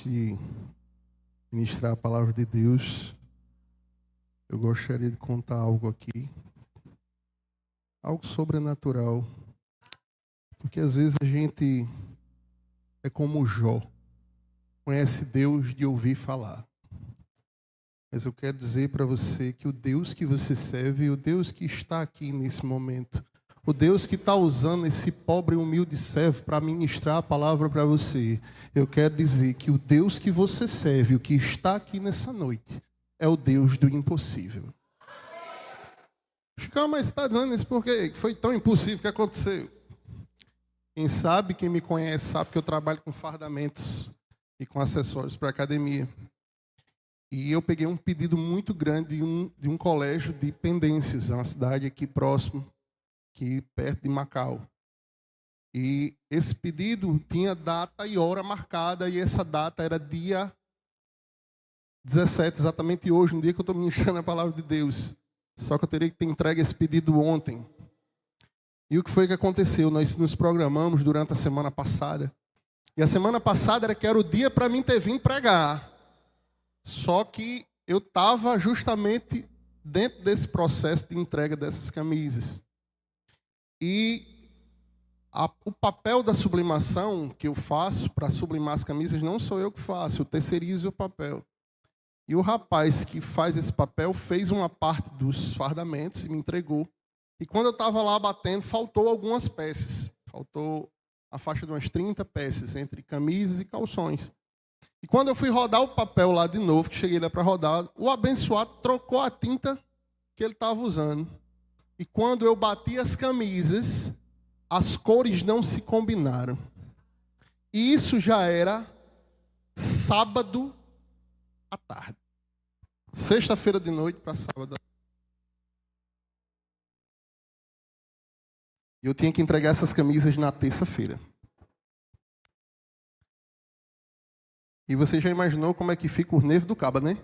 de ministrar a palavra de Deus, eu gostaria de contar algo aqui, algo sobrenatural, porque às vezes a gente é como Jó, conhece Deus de ouvir falar. Mas eu quero dizer para você que o Deus que você serve, o Deus que está aqui nesse momento, o Deus que está usando esse pobre e humilde servo para ministrar a palavra para você, eu quero dizer que o Deus que você serve, o que está aqui nessa noite, é o Deus do impossível. Chico, mas você está dizendo isso porque foi tão impossível que aconteceu? Quem sabe, quem me conhece, sabe que eu trabalho com fardamentos e com acessórios para academia. E eu peguei um pedido muito grande de um colégio de Pendências, uma cidade aqui próximo, aqui perto de Macau. E esse pedido tinha data e hora marcada, e essa data era dia 17, exatamente hoje, no dia que eu estou ministrando a palavra de Deus. Só que eu teria que ter entregue esse pedido ontem. E o que foi que aconteceu? Nós nos programamos durante a semana passada. E a semana passada era o dia para mim ter vindo pregar. Só que eu estava justamente dentro desse processo de entrega dessas camisas. E o papel da sublimação que eu faço para sublimar as camisas não sou eu que faço, eu terceirizo o papel. E o rapaz que faz esse papel fez uma parte dos fardamentos e me entregou. E quando eu estava lá batendo, faltou algumas peças. Faltou a faixa de umas 30 peças, entre camisas e calções. E quando eu fui rodar o papel lá de novo, que cheguei lá para rodar, o abençoado trocou a tinta que ele estava usando. E quando eu bati as camisas, as cores não se combinaram. E isso já era sábado à tarde. Sexta-feira de noite para sábado. E eu tinha que entregar essas camisas na terça-feira. E você já imaginou como é que fica o nervo do caba, né?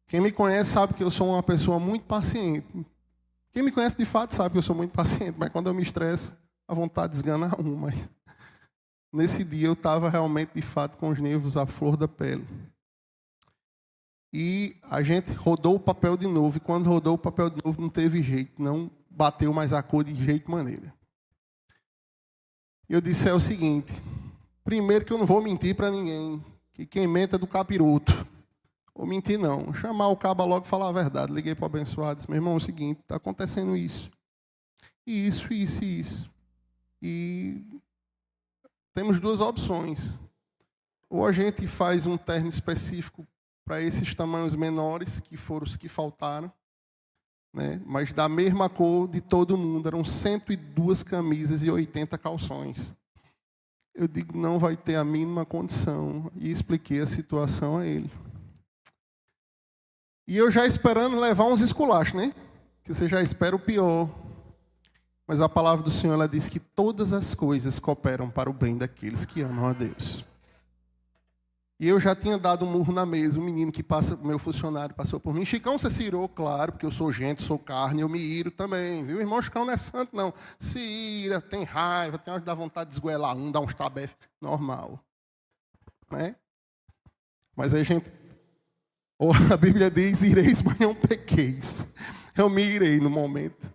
Quem me conhece sabe que eu sou uma pessoa muito paciente. Quem me conhece de fato sabe que eu sou muito paciente, mas quando eu me estresso, a vontade de esganar mas nesse dia eu estava realmente, de fato, com os nervos à flor da pele. E a gente rodou o papel de novo, e quando rodou o papel de novo não teve jeito, não bateu mais a cor de jeito maneira. E eu disse o seguinte: primeiro que eu não vou mentir para ninguém, que quem mente é do capiroto. Vou mentir não, chamar o caba logo e falar a verdade. Liguei para o abençoado, disse: meu irmão, é o seguinte, está acontecendo isso. E isso. E temos duas opções. Ou a gente faz um terno específico para esses tamanhos menores, que foram os que faltaram, né? Mas da mesma cor de todo mundo, eram 102 camisas e 80 calções. Eu digo, não vai ter a mínima condição. E expliquei a situação a ele. E eu já esperando levar uns esculachos, né? Que você já espera o pior. Mas a palavra do Senhor, ela diz que todas as coisas cooperam para o bem daqueles que amam a Deus. E eu já tinha dado um murro na mesa, um menino que passa, meu funcionário passou por mim. Chicão, você se irou? Claro, porque eu sou gente, sou carne, eu me iro também, viu? Irmão, Chicão não é santo, não. Se ira, tem raiva, tem hora que dá vontade de esgoelar dar uns tabefes, normal. Né? Mas aí a gente... a Bíblia diz, ireis, mas não pequeis. Eu me irei no momento.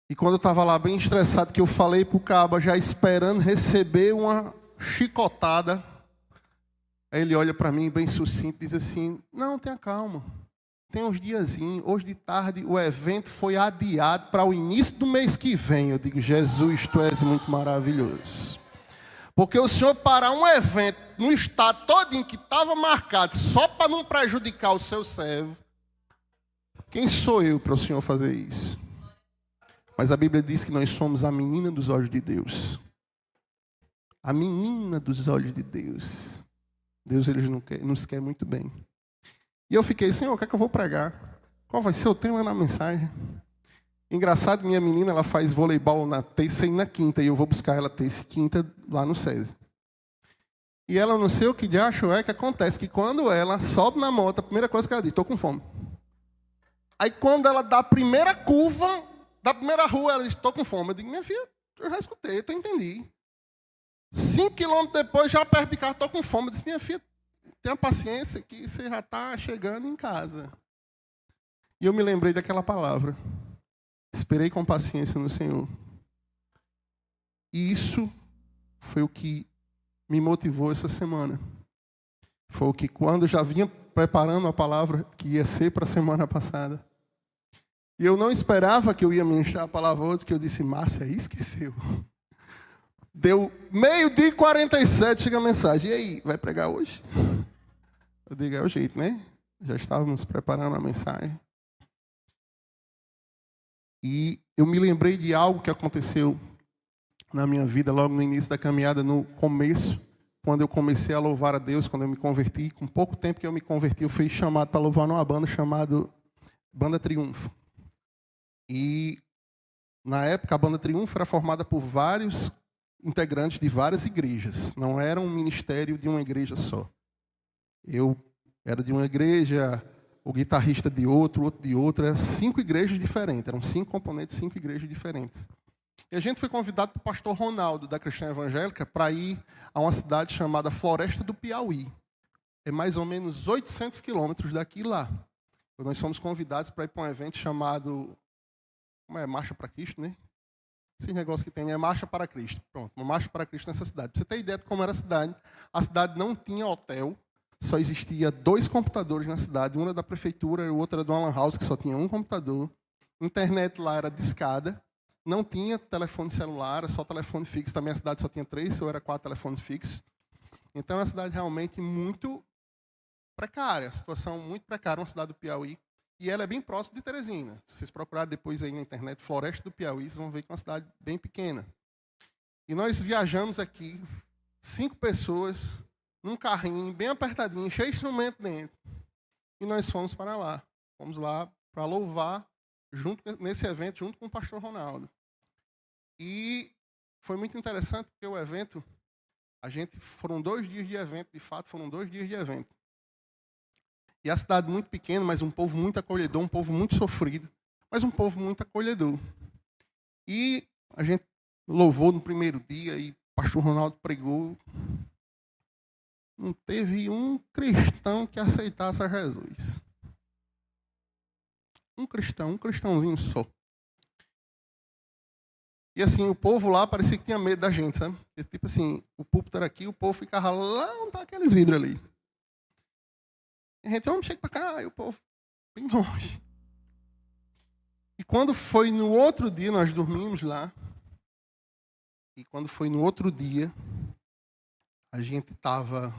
E quando eu estava lá bem estressado, que eu falei para o caba, já esperando receber uma chicotada, aí ele olha para mim bem sucinto e diz assim: não, tenha calma. Tem uns diazinhos, hoje de tarde o evento foi adiado para o início do mês que vem. Eu digo: Jesus, tu és muito maravilhoso. Porque o Senhor parar um evento no estado todinho que estava marcado só para não prejudicar o seu servo, quem sou eu para o Senhor fazer isso? Mas a Bíblia diz que nós somos a menina dos olhos de Deus. A menina dos olhos de Deus. Deus, ele nos quer muito bem. E eu fiquei: Senhor, o que é que eu vou pregar? Qual vai ser o tema na mensagem? Engraçado, minha menina, ela faz voleibol na terça e na quinta, e eu vou buscar ela terça e quinta lá no SESI. E ela, não sei o que de acho que acontece, que quando ela sobe na moto, a primeira coisa que ela diz: estou com fome. Aí quando ela dá a primeira curva da primeira rua, ela diz: estou com fome. Eu digo: minha filha, eu já escutei, eu entendi. 5 quilômetros depois, já perto de casa, estou com fome. Eu disse, minha filha, tenha paciência que você já está chegando em casa. E eu me lembrei daquela palavra. Esperei com paciência no Senhor. E isso foi o que me motivou essa semana. Foi o que, quando eu já vinha preparando a palavra que ia ser para a semana passada, e eu não esperava que eu ia ministrar a palavra hoje, que eu disse, Márcia, esqueceu. Deu 12h47, chega a mensagem. E aí, vai pregar hoje? Eu digo, é o jeito, né? Já estávamos preparando a mensagem. E eu me lembrei de algo que aconteceu na minha vida, logo no início da caminhada, no começo, quando eu comecei a louvar a Deus, quando eu me converti. Com pouco tempo que eu me converti, eu fui chamado para louvar numa banda chamada Banda Triunfo. E, na época, a Banda Triunfo era formada por vários integrantes de várias igrejas. Não era um ministério de uma igreja só. Eu era de uma igreja, o guitarrista de outro de outra. Eram 5 igrejas diferentes. Eram 5 componentes, 5 igrejas diferentes. E a gente foi convidado pelo pastor Ronaldo, da Cristã Evangélica, para ir a uma cidade chamada Floresta do Piauí. É mais ou menos 800 quilômetros daqui lá. Nós fomos convidados para ir para um evento chamado... Como é? Marcha para Cristo, né? Esse negócio que tem é Marcha para Cristo. Pronto, uma Marcha para Cristo nessa cidade. Para você ter ideia de como era a cidade não tinha hotel, só existia 2 computadores na cidade, um era da prefeitura e o outro era do Alan House, que só tinha um computador. Internet lá era discada, não tinha telefone celular, era só telefone fixo. Também a cidade só tinha 3 ou era 4 telefones fixos. Então, é uma cidade realmente muito precária, situação muito precária, uma cidade do Piauí. E ela é bem próxima de Teresina. Se vocês procurarem depois aí na internet, Floresta do Piauí, vocês vão ver que é uma cidade bem pequena. E nós viajamos aqui, 5 pessoas, num carrinho bem apertadinho, cheio de instrumento dentro. E nós fomos para lá. Fomos lá para louvar nesse evento, junto com o pastor Ronaldo. E foi muito interessante, porque o evento, foram 2 dias de evento, de fato, foram 2 dias de evento. E a cidade muito pequena, mas um povo muito acolhedor, um povo muito sofrido, mas um povo muito acolhedor. E a gente louvou no primeiro dia e o pastor Ronaldo pregou. Não teve um cristão que aceitasse a Jesus. Um cristãozinho só. E assim, o povo lá parecia que tinha medo da gente, sabe? E, tipo assim, o púlpito era aqui, o povo ficava lá onde tá aqueles vidros ali. A gente, vamos chegar para cá, e o povo bem longe. E quando foi no outro dia, nós dormimos lá. E quando foi no outro dia, a gente estava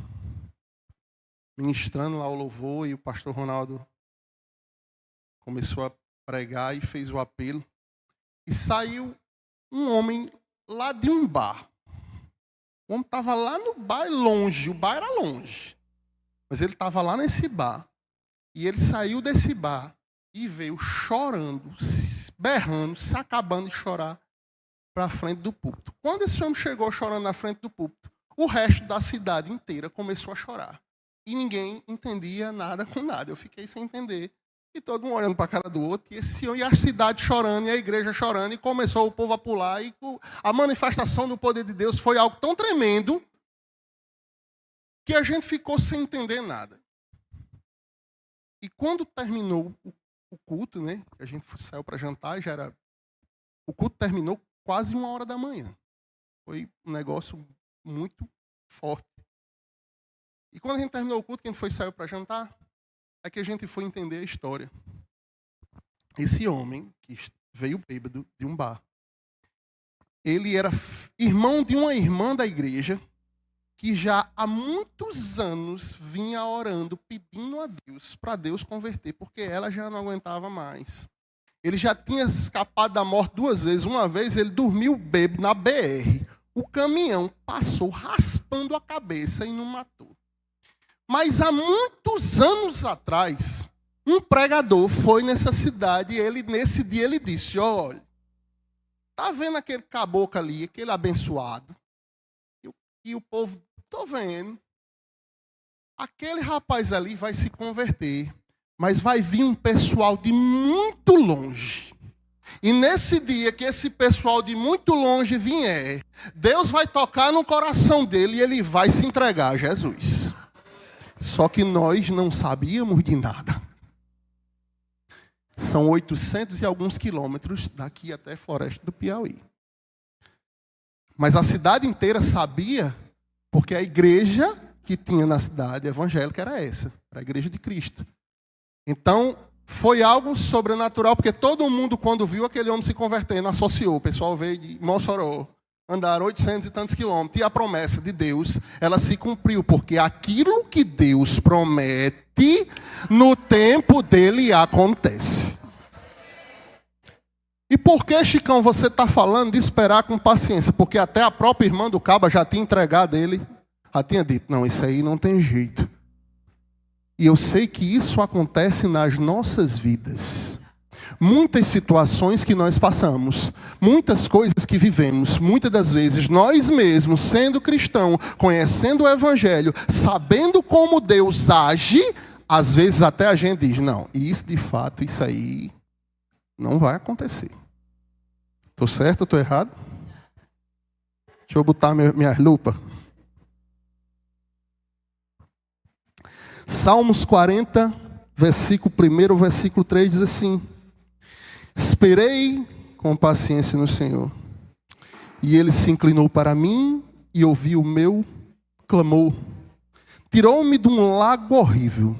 ministrando lá o louvor e o pastor Ronaldo começou a pregar e fez o apelo. E saiu um homem lá de um bar. O homem estava lá no bar, longe, o bar era longe. Mas ele estava lá nesse bar. E ele saiu desse bar e veio chorando, berrando, se acabando de chorar para a frente do púlpito. Quando esse homem chegou chorando na frente do púlpito, o resto da cidade inteira começou a chorar. E ninguém entendia nada com nada. Eu fiquei sem entender. E todo mundo olhando para a cara do outro. E a cidade chorando, e a igreja chorando. E começou o povo a pular. E a manifestação do poder de Deus foi algo tão tremendo que a gente ficou sem entender nada. E quando terminou o culto, né? A gente saiu para jantar, já era... O culto terminou quase 1h da manhã. Foi um negócio muito forte. E quando a gente terminou o culto, que a gente saiu para jantar, é que a gente foi entender a história. Esse homem, que veio bêbado de um bar, ele era irmão de uma irmã da igreja, que já há muitos anos vinha orando, pedindo a Deus, para Deus converter, porque ela já não aguentava mais. Ele já tinha escapado da morte 2 vezes. Uma vez ele dormiu bêbado na BR. O caminhão passou raspando a cabeça e não matou. Mas há muitos anos atrás, um pregador foi nessa cidade e nesse dia ele disse, olha, tá vendo aquele caboclo ali, aquele abençoado? E o povo, estou vendo. Aquele rapaz ali vai se converter, mas vai vir um pessoal de muito longe. E nesse dia que esse pessoal de muito longe vier, Deus vai tocar no coração dele e ele vai se entregar a Jesus. Só que nós não sabíamos de nada. São 800 e alguns quilômetros daqui até a Floresta do Piauí. Mas a cidade inteira sabia, porque a igreja que tinha na cidade evangélica era essa, era a igreja de Cristo. Então, foi algo sobrenatural, porque todo mundo, quando viu aquele homem se convertendo, associou. O pessoal veio de Mossoró, andaram 800 e tantos quilômetros, e a promessa de Deus, ela se cumpriu, porque aquilo que Deus promete, no tempo dele acontece. E por que, Chicão, você está falando de esperar com paciência? Porque até a própria irmã do caba já tinha entregado ele, já tinha dito, não, isso aí não tem jeito. E eu sei que isso acontece nas nossas vidas. Muitas situações que nós passamos, muitas coisas que vivemos, muitas das vezes nós mesmos, sendo cristão, conhecendo o evangelho, sabendo como Deus age, às vezes até a gente diz, não, isso de fato, isso aí não vai acontecer. Estou certo ou estou errado? Deixa eu botar minhas lupas. Salmos 40, versículo 1, versículo 3 diz assim: esperei com paciência no Senhor, e Ele se inclinou para mim e ouviu o meu clamor. Tirou-me de um lago horrível,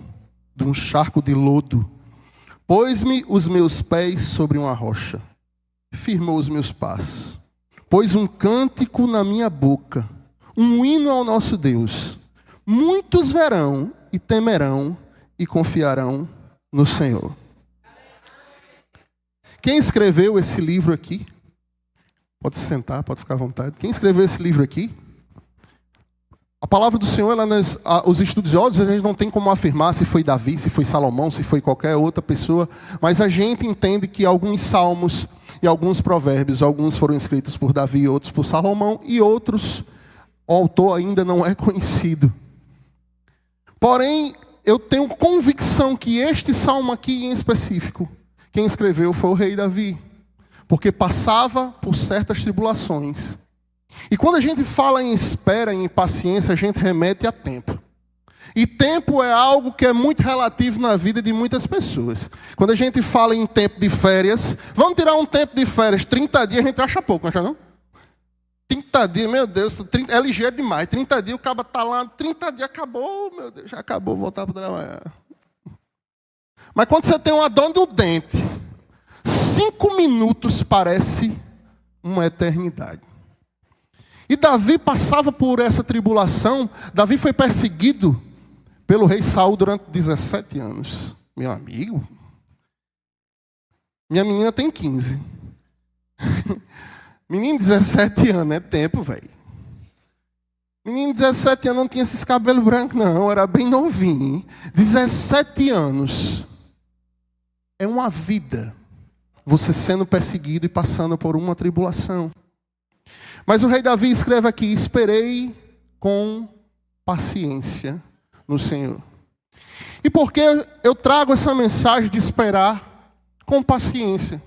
de um charco de lodo, pôs-me os meus pés sobre uma rocha, firmou os meus passos, pôs um cântico na minha boca, um hino ao nosso Deus. Muitos verão e temerão e confiarão no Senhor. Quem escreveu esse livro aqui? Pode se sentar, pode ficar à vontade. Quem escreveu esse livro aqui? A palavra do Senhor, os estudiosos, a gente não tem como afirmar se foi Davi, se foi Salomão, se foi qualquer outra pessoa, mas a gente entende que alguns salmos e alguns provérbios, alguns foram escritos por Davi, outros por Salomão, e outros, o autor ainda não é conhecido. Porém, eu tenho convicção que este salmo aqui em específico, quem escreveu foi o rei Davi, porque passava por certas tribulações. E quando a gente fala em espera, em paciência, a gente remete a tempo. E tempo é algo que é muito relativo na vida de muitas pessoas. Quando a gente fala em tempo de férias, vamos tirar um tempo de férias, 30 dias, a gente acha pouco, não acha não? 30 dias, meu Deus, é ligeiro demais. 30 dias, o cara está lá, 30 dias, acabou, meu Deus, já acabou, voltar para trabalhar. Mas quando você tem uma dor no dente, 5 minutos parece uma eternidade. E Davi passava por essa tribulação. Davi foi perseguido pelo rei Saul durante 17 anos. Meu amigo, minha menina tem 15. Menino de 17 anos, é tempo, velho. Menino de 17 anos não tinha esses cabelos brancos, não. Era bem novinho. 17 anos. É uma vida. Você sendo perseguido e passando por uma tribulação. Mas o rei Davi escreve aqui: esperei com paciência no Senhor. E por que eu trago essa mensagem de esperar com paciência?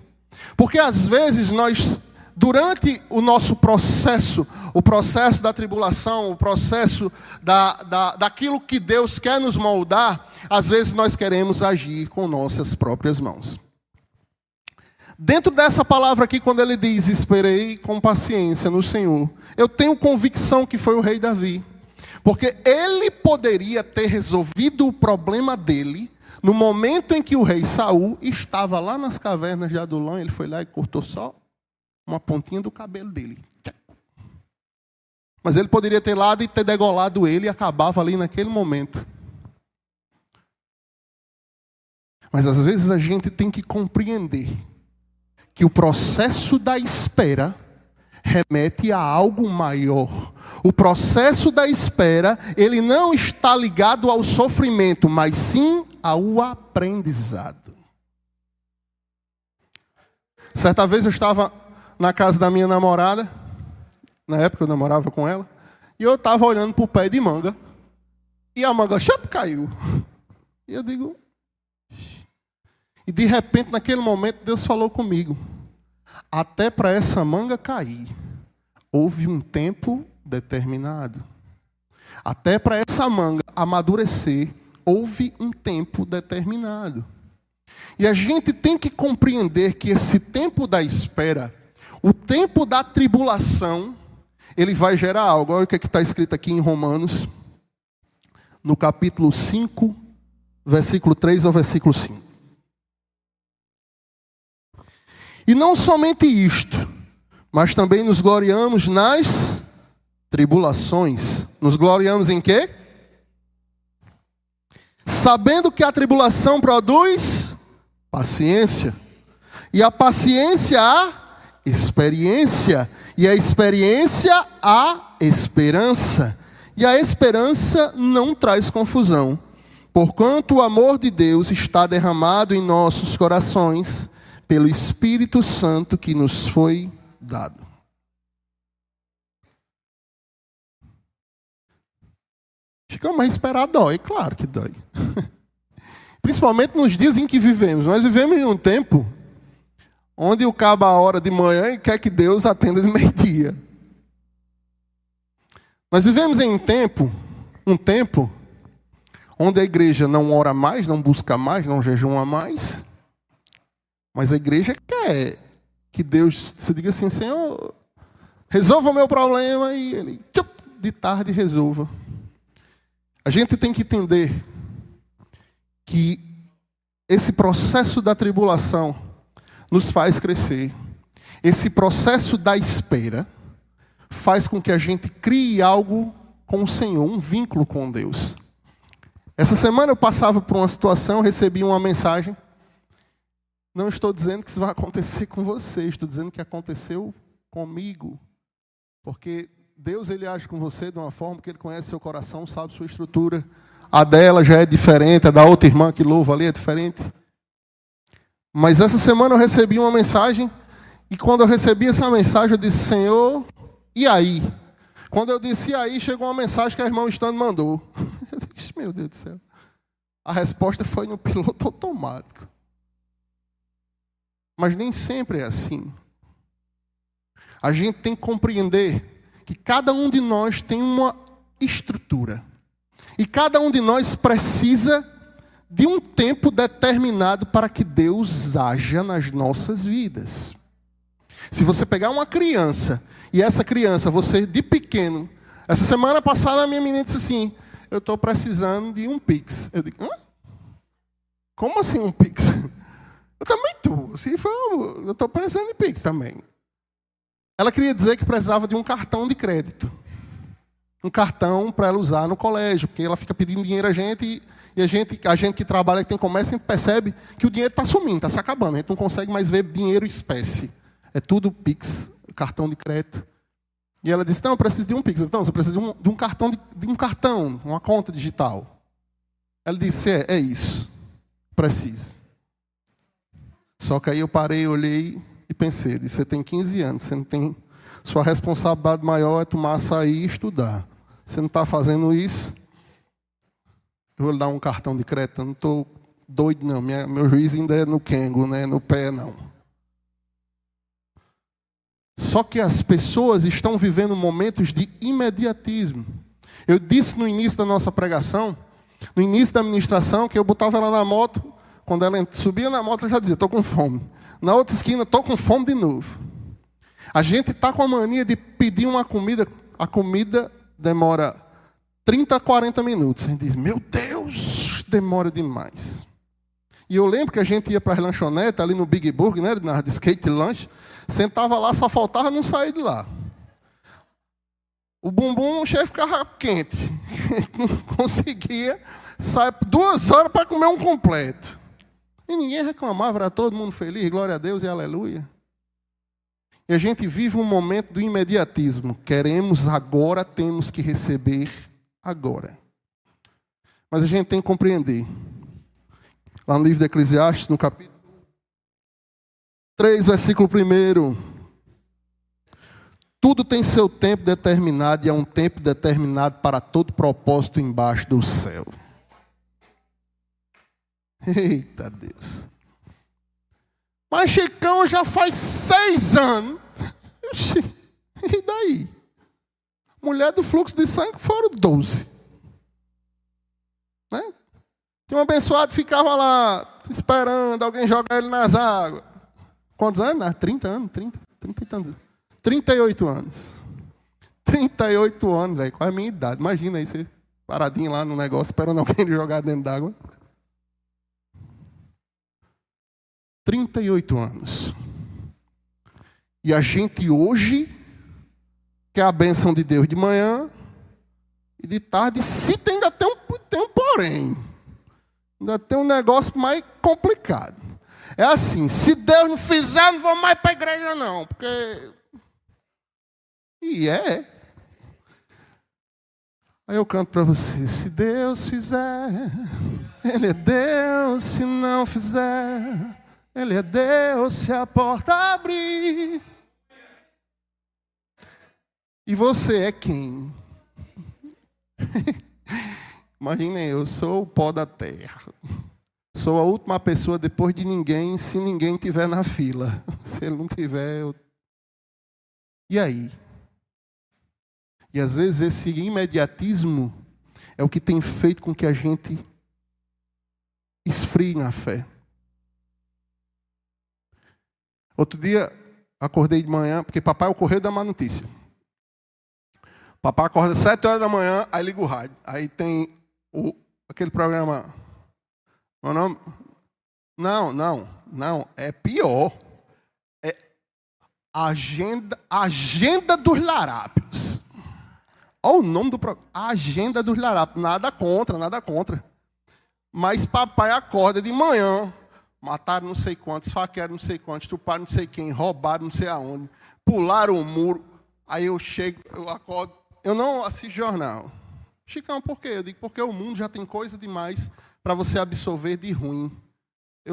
Porque às vezes nós, durante o nosso processo, o processo da tribulação, o processo daquilo que Deus quer nos moldar, às vezes nós queremos agir com nossas próprias mãos. Dentro dessa palavra aqui, quando ele diz, esperei com paciência no Senhor, eu tenho convicção que foi o rei Davi. Porque ele poderia ter resolvido o problema dele no momento em que o rei Saul estava lá nas cavernas de Adulão. Ele foi lá e cortou só uma pontinha do cabelo dele. Mas ele poderia ter lá e ter degolado ele e acabava ali naquele momento. Mas às vezes a gente tem que compreender que o processo da espera remete a algo maior. O processo da espera, ele não está ligado ao sofrimento, mas sim ao aprendizado. Certa vez eu estava na casa da minha namorada, na época eu namorava com ela, e eu estava olhando para o pé de manga, e a manga caiu. E eu digo... E de repente, naquele momento, Deus falou comigo. Até para essa manga cair, houve um tempo determinado. Até para essa manga amadurecer, houve um tempo determinado. E a gente tem que compreender que esse tempo da espera, o tempo da tribulação, ele vai gerar algo. Olha o que está escrito aqui em Romanos, no capítulo 5, versículo 3 ao versículo 5. E não somente isto, mas também nos gloriamos nas tribulações. Nos gloriamos em quê? Sabendo que a tribulação produz paciência. E a paciência, a experiência. E a experiência, a esperança. E a esperança não traz confusão. Porquanto o amor de Deus está derramado em nossos corações pelo Espírito Santo que nos foi dado. Fica, mas esperar dói, claro que dói. Principalmente nos dias em que vivemos. Nós vivemos em um tempo onde o cabo a hora de manhã e quer que Deus atenda de meio-dia. Nós vivemos em um tempo onde a igreja não ora mais, não busca mais, não jejuma mais. Mas a igreja quer que Deus se diga assim, Senhor, resolva o meu problema, e Ele, de tarde, resolva. A gente tem que entender que esse processo da tribulação nos faz crescer. Esse processo da espera faz com que a gente crie algo com o Senhor, um vínculo com Deus. Essa semana eu passava por uma situação, recebi uma mensagem. Não estou dizendo que isso vai acontecer com você, estou dizendo que aconteceu comigo. Porque Deus, Ele age com você de uma forma que Ele conhece seu coração, sabe sua estrutura. A dela já é diferente, a da outra irmã que louva ali é diferente. Mas essa semana eu recebi uma mensagem, e quando eu recebi essa mensagem eu disse, Senhor, e aí? Quando eu disse, e aí, chegou uma mensagem que a irmã Estando mandou. Eu disse, meu Deus do céu. A resposta foi no piloto automático. Mas nem sempre é assim. A gente tem que compreender que cada um de nós tem uma estrutura. E cada um de nós precisa de um tempo determinado para que Deus haja nas nossas vidas. Se você pegar uma criança, e essa criança, você de pequeno, essa semana passada a minha menina disse assim, eu estou precisando de um Pix. Eu digo, hã? Como assim um Pix? Eu também estou. Eu estou precisando de Pix também. Ela queria dizer que precisava de um cartão de crédito. Um cartão para ela usar no colégio, porque ela fica pedindo dinheiro a gente, e a gente que trabalha, que tem comércio, a gente percebe que o dinheiro está sumindo, está se acabando. A gente não consegue mais ver dinheiro espécie. É tudo Pix, cartão de crédito. E ela disse, não, eu preciso de um Pix. Eu disse, não, você precisa de um cartão, uma conta digital. Ela disse, é isso. Preciso. Só que aí eu parei, olhei e pensei, disse, você tem 15 anos, você não tem... Sua responsabilidade maior é tomar açaí e estudar. Você não está fazendo isso? Eu vou lhe dar um cartão de crédito, eu não estou doido não, meu juiz ainda é no Kengo, né? No pé não. Só que as pessoas estão vivendo momentos de imediatismo. Eu disse no início da nossa pregação, no início da ministração, que eu botava ela na moto, quando ela subia na moto, eu já dizia, estou com fome. Na outra esquina, estou com fome de novo. A gente está com a mania de pedir uma comida, a comida demora 30 a 40 minutos. A gente diz, meu Deus, demora demais. E eu lembro que a gente ia para as lanchonetes, ali no Big Burger, né, na de skate lanche, sentava lá, só faltava não sair de lá. O bumbum, o chefe ficava quente. Não conseguia sair 2 horas para comer um completo. E ninguém reclamava, era todo mundo feliz, glória a Deus e aleluia. E a gente vive um momento do imediatismo. Queremos agora, temos que receber agora. Mas a gente tem que compreender. Lá no livro de Eclesiastes, no capítulo 3, versículo 1. Tudo tem seu tempo determinado e há um tempo determinado para todo propósito embaixo do céu. Eita Deus. Mas Chicão já faz 6 anos. E daí? Mulher do fluxo de sangue foram 12. Né? Tinha um abençoado que ficava lá esperando alguém jogar ele nas águas. Quantos anos? 30 anos, 30 e tantos. 38 anos. 38 anos, velho. Qual é a minha idade? Imagina aí, você paradinho lá no negócio, esperando alguém jogar dentro d'água. 38 anos. E a gente hoje quer a bênção de Deus de manhã e de tarde, se tem, ainda tem um porém. Ainda tem um negócio mais complicado. É assim, se Deus não fizer, não vou mais para a igreja não, porque... E é. Aí eu canto para você, se Deus fizer, Ele é Deus, se não fizer, Ele é Deus, se a porta abrir. E você é quem? Imaginem, eu sou o pó da terra. Sou a última pessoa depois de ninguém, se ninguém estiver na fila. Se ele não tiver, eu... E aí? E às vezes esse imediatismo é o que tem feito com que a gente esfrie na fé. Outro dia, acordei de manhã, porque papai é o correio da má notícia. Papai acorda às 7 horas da manhã, aí liga o rádio. Aí tem aquele programa... Meu nome? Não, é pior. É Agenda dos Larápios. Olha o nome do programa. Agenda dos Larápios. Nada contra. Mas papai acorda de manhã. Mataram não sei quantos, esfaquearam não sei quantos, estupraram não sei quem, roubaram não sei aonde, pularam o muro. Aí eu chego, eu acordo. Eu não assisto jornal. Chicão, por quê? Eu digo, porque o mundo já tem coisa demais para você absorver de ruim.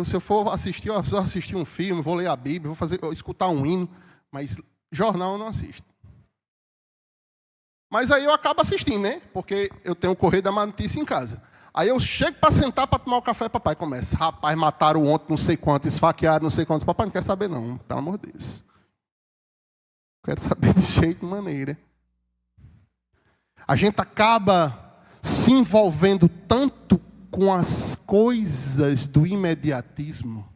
Se eu for assistir, eu só assistir um filme, vou ler a Bíblia, vou escutar um hino, mas jornal eu não assisto. Mas aí eu acabo assistindo, né? Porque eu tenho o Correio da Má Notícia em casa. Aí eu chego para sentar para tomar o café, papai começa. Rapaz, mataram ontem não sei quantos, esfaquearam não sei quantos. Papai, não quero saber não, pelo amor de Deus. Não quero saber de jeito de maneira. A gente acaba se envolvendo tanto com as coisas do imediatismo.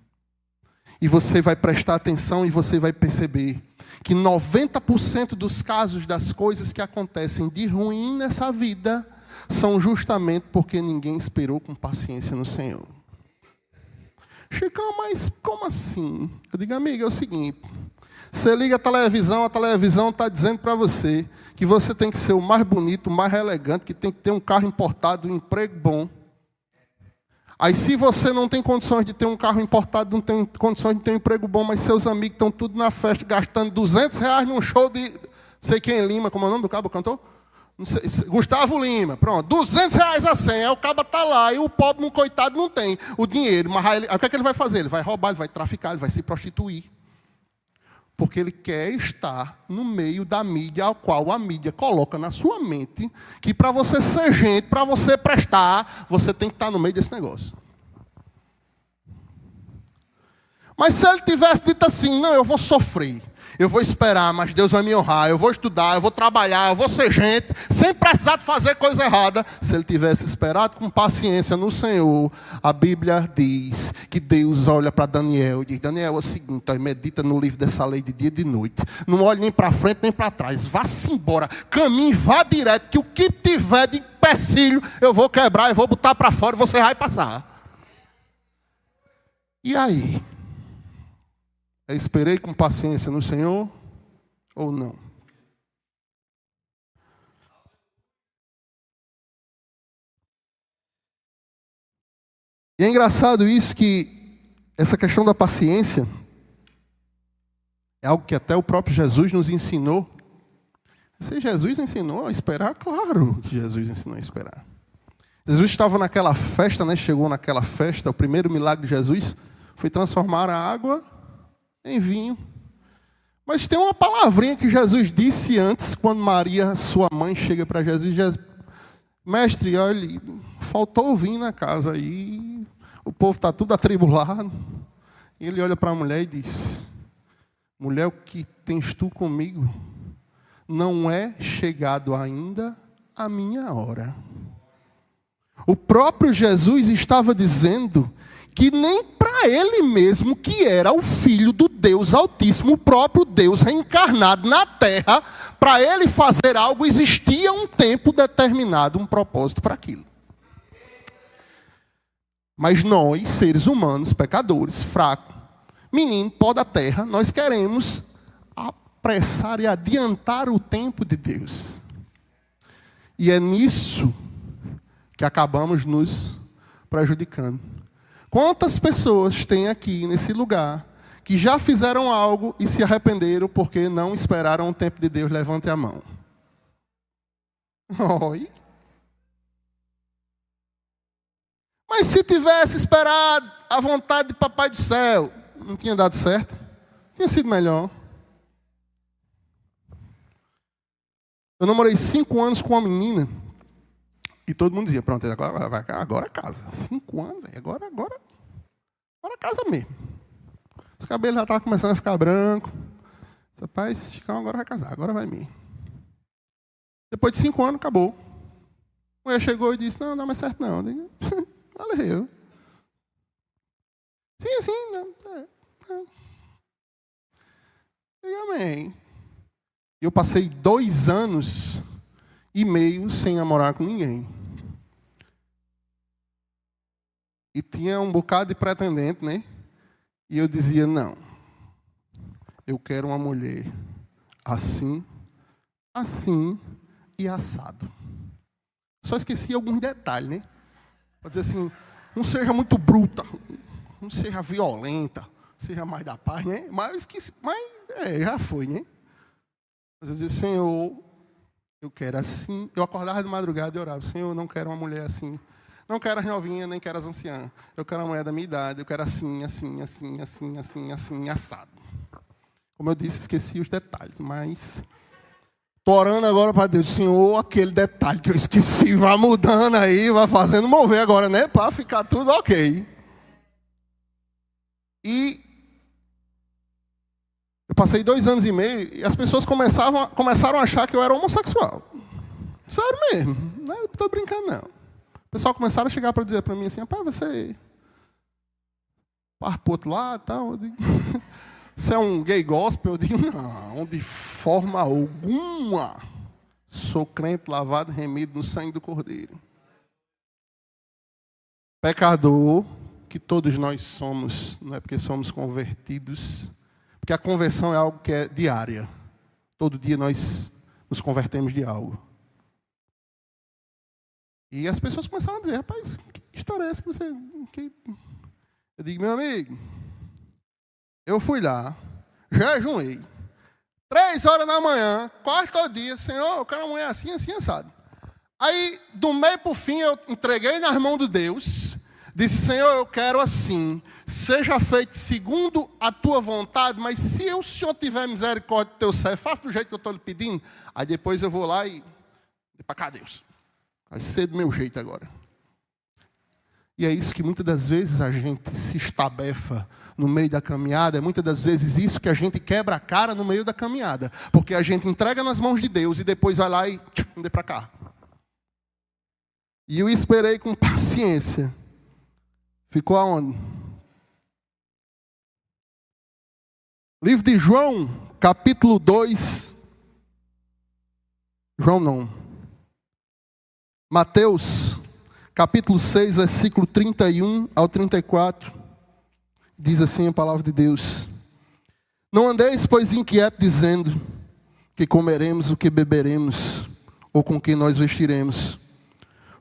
E você vai prestar atenção e você vai perceber que 90% dos casos das coisas que acontecem de ruim nessa vida são justamente porque ninguém esperou com paciência no Senhor. Chicão, mas como assim? Eu digo, amiga, é o seguinte. Você liga a televisão está dizendo para você que você tem que ser o mais bonito, o mais elegante, que tem que ter um carro importado, um emprego bom. Aí se você não tem condições de ter um carro importado, não tem condições de ter um emprego bom, mas seus amigos estão tudo na festa, gastando R$200 num show de... Sei quem, Lima, como é o nome do cabo, cantor? Não sei, Gustavo Lima, pronto. R$200 a 100, aí o cabo está lá, e o pobre, um coitado, não tem o dinheiro. Mas aí o que é que ele vai fazer? Ele vai roubar, ele vai traficar, ele vai se prostituir. Porque ele quer estar no meio da mídia, ao qual a mídia coloca na sua mente que para você ser gente, para você prestar, você tem que estar no meio desse negócio. Mas se ele tivesse dito assim, não, eu vou sofrer, eu vou esperar, mas Deus vai me honrar, eu vou estudar, eu vou trabalhar, eu vou ser gente, sem precisar de fazer coisa errada. Se ele tivesse esperado com paciência no Senhor, a Bíblia diz que Deus olha para Daniel e diz, Daniel, é o seguinte, ó, medita no livro dessa lei de dia e de noite. Não olhe nem para frente nem para trás, vá-se embora, caminhe, vá direto, que o que tiver de empecilho, eu vou quebrar, eu vou botar para fora e você vai passar. E aí? Eu esperei com paciência no Senhor ou não? E é engraçado isso que essa questão da paciência é algo que até o próprio Jesus nos ensinou. Se Jesus ensinou a esperar, claro que Jesus ensinou a esperar. Jesus estava naquela festa, né? Chegou naquela festa, o primeiro milagre de Jesus foi transformar a água em vinho. Mas tem uma palavrinha que Jesus disse antes, quando Maria, sua mãe, chega para Jesus e diz, mestre, olha, faltou vinho na casa aí, o povo está tudo atribulado, Ele olha para a mulher e diz: mulher, o que tens tu comigo? Não é chegado ainda a minha hora. O próprio Jesus estava dizendo que nem para ele mesmo, que era o Filho do Deus Altíssimo, o próprio Deus reencarnado na terra, para ele fazer algo, existia um tempo determinado, um propósito para aquilo. Mas nós, seres humanos, pecadores, fracos, menino, pó da terra, nós queremos apressar e adiantar o tempo de Deus. E é nisso que acabamos nos prejudicando. Quantas pessoas tem aqui nesse lugar que já fizeram algo e se arrependeram porque não esperaram o tempo de Deus? Levante a mão. Oi. Mas se tivesse esperado a vontade de Papai do Céu, não tinha dado certo? Tinha sido melhor. Eu namorei 5 anos com uma menina e todo mundo dizia: pronto, agora casa. 5 anos, agora casa mesmo. Os cabelos já estavam começando a ficar branco. Rapaz, Chicão agora vai casar, agora vai mesmo. Depois de 5 anos, acabou. A mulher chegou e disse: não dá mais certo não. Eu digo: valeu. Sim, não. Eu amei. Eu passei 2 anos e meio sem namorar com ninguém. E tinha um bocado de pretendente, né? E eu dizia: não. Eu quero uma mulher assim, assim e assado. Só esqueci alguns detalhes, né? Pode dizer assim: não seja muito bruta, não seja violenta, seja mais da paz, né? Mas eu esqueci, já foi, né? Mas eu dizia: Senhor, eu quero assim. Eu acordava de madrugada e orava: Senhor, eu não quero uma mulher assim. Não quero as novinhas, nem quero as anciãs. Eu quero uma mulher da minha idade. Eu quero assim, assado. Como eu disse, esqueci os detalhes, mas estou orando agora para Deus: Senhor, aquele detalhe que eu esqueci, vai mudando aí, vai fazendo mover agora, né? Para ficar tudo ok. E eu passei 2 anos e meio e as pessoas começaram a achar que eu era homossexual. Sério mesmo, não estou brincando não. O pessoal começaram a chegar para dizer para mim assim: rapaz, você parte para o outro lado e tal. Eu digo: você é um gay gospel? Eu digo: não, de forma alguma. Sou crente, lavado, remido no sangue do Cordeiro. Pecador, que todos nós somos, não é porque somos convertidos, porque a conversão é algo que é diária. Todo dia nós nos convertemos de algo. E as pessoas começaram a dizer: rapaz, que história é essa que você... Eu digo: meu amigo, eu fui lá, jejuei, 3 horas da manhã, quase todo dia: Senhor, eu quero uma mulher assim, assim, assado. Aí, do meio para o fim, eu entreguei nas mãos de Deus, disse: Senhor, eu quero assim, seja feito segundo a tua vontade, mas se o Senhor tiver misericórdia do teu servo, faça do jeito que eu estou lhe pedindo. Aí depois eu vou lá e... para cá, Deus. Vai ser do meu jeito agora. E é isso que muitas das vezes a gente se estabefa no meio da caminhada. É muitas das vezes isso que a gente quebra a cara no meio da caminhada. Porque a gente entrega nas mãos de Deus e depois vai lá e ande para cá. E eu esperei com paciência. Ficou aonde? Livro de João, capítulo 2. João não. Mateus, capítulo 6, versículo 31 ao 34. Diz assim a palavra de Deus: não andeis, pois, inquietos, dizendo: que comeremos, o que beberemos, ou com que nós vestiremos.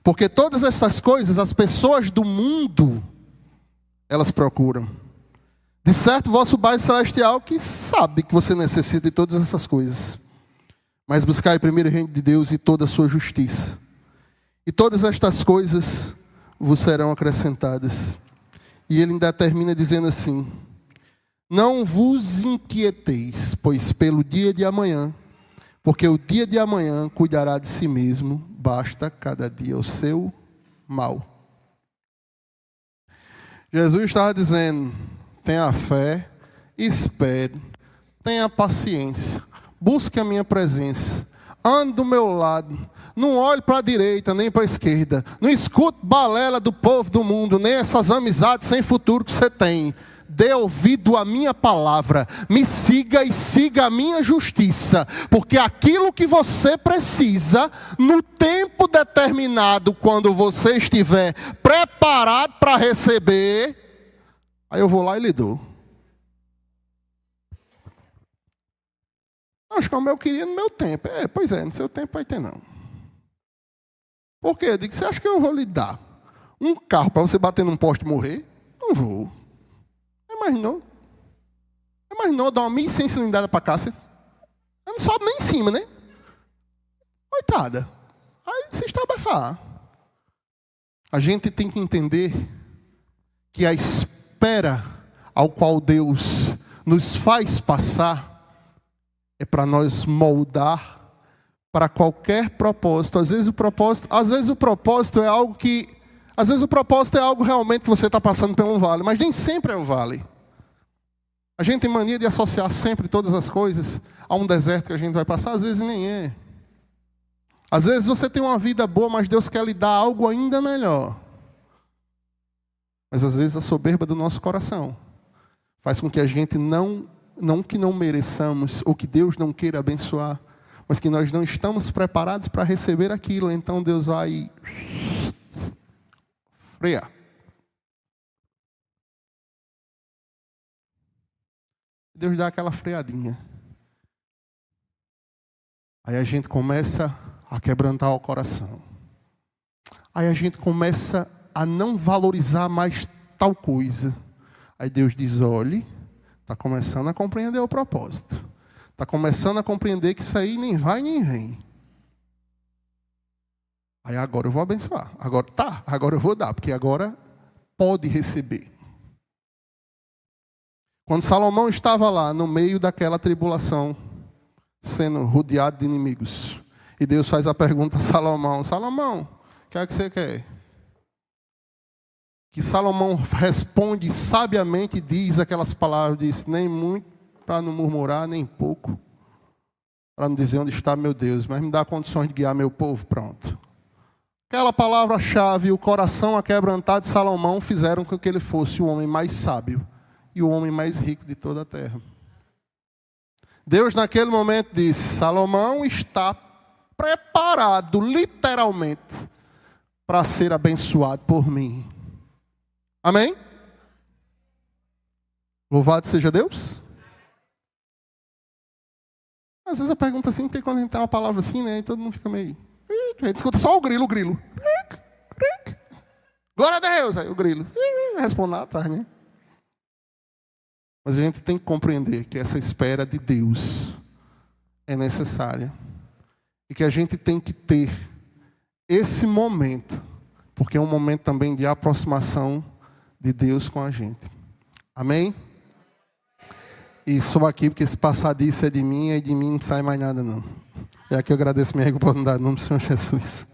Porque todas essas coisas, as pessoas do mundo, elas procuram. De certo, vosso Pai Celestial, que sabe que você necessita de todas essas coisas. Mas buscai primeiro o reino de Deus e toda a sua justiça. E todas estas coisas vos serão acrescentadas. E ele ainda termina dizendo assim: não vos inquieteis, pois pelo dia de amanhã, porque o dia de amanhã cuidará de si mesmo, basta cada dia o seu mal. Jesus estava dizendo: tenha fé, espere, tenha paciência, busque a minha presença, ande do meu lado, não olhe para a direita nem para a esquerda, não escute balela do povo do mundo, nem essas amizades sem futuro que você tem. Dê ouvido à minha palavra, me siga e siga a minha justiça, porque aquilo que você precisa, no tempo determinado, quando você estiver preparado para receber, aí eu vou lá e lhe dou. Acho que como eu queria no meu tempo. Pois é, no seu tempo vai ter não. Por quê? Eu digo, você acha que eu vou lhe dar um carro para você bater num poste e morrer? Não vou. Imaginou? Dar uma 1.100 cilindrada para cá, você não sobe nem em cima, né? Coitada. Aí você está a abafar. A gente tem que entender que a espera ao qual Deus nos faz passar é para nós moldar para qualquer propósito. Às vezes o propósito é algo que... Às vezes o propósito é algo realmente que você está passando por um vale, mas nem sempre é o vale. A gente tem mania de associar sempre todas as coisas a um deserto que a gente vai passar, às vezes nem é. Às vezes você tem uma vida boa, mas Deus quer lhe dar algo ainda melhor. Mas às vezes a soberba do nosso coração faz com que a gente não que não mereçamos, ou que Deus não queira abençoar, mas que nós não estamos preparados para receber aquilo. Então Deus vai frear. Deus dá aquela freadinha. Aí a gente começa a quebrantar o coração. Aí a gente começa a não valorizar mais tal coisa. Aí Deus diz, olhe, está começando a compreender o propósito. Está começando a compreender que isso aí nem vai nem vem. Aí agora eu vou abençoar. Agora eu vou dar, porque agora pode receber. Quando Salomão estava lá, no meio daquela tribulação, sendo rodeado de inimigos, e Deus faz a pergunta a Salomão, Salomão, o que é que você quer? Que Salomão responde sabiamente e diz aquelas palavras, diz, nem muito para não murmurar, nem pouco, para não dizer onde está meu Deus, mas me dá condições de guiar meu povo, pronto. Aquela palavra-chave, o coração aquebrantado de Salomão, fizeram com que ele fosse o homem mais sábio e o homem mais rico de toda a terra. Deus naquele momento disse, Salomão está preparado, literalmente, para ser abençoado por mim. Amém? Louvado seja Deus. Às vezes eu pergunto assim, porque quando a gente tem uma palavra assim, né, todo mundo fica meio... A gente escuta só o grilo. Glória a Deus, aí o grilo. Responde lá atrás, né? Mas a gente tem que compreender que essa espera de Deus é necessária. E que a gente tem que ter esse momento, porque é um momento também de aproximação de Deus com a gente. Amém? E sou aqui porque se passar disso é de mim, e de mim não sai mais nada não. É aqui eu agradeço minha oportunidade, no nome do Senhor Jesus.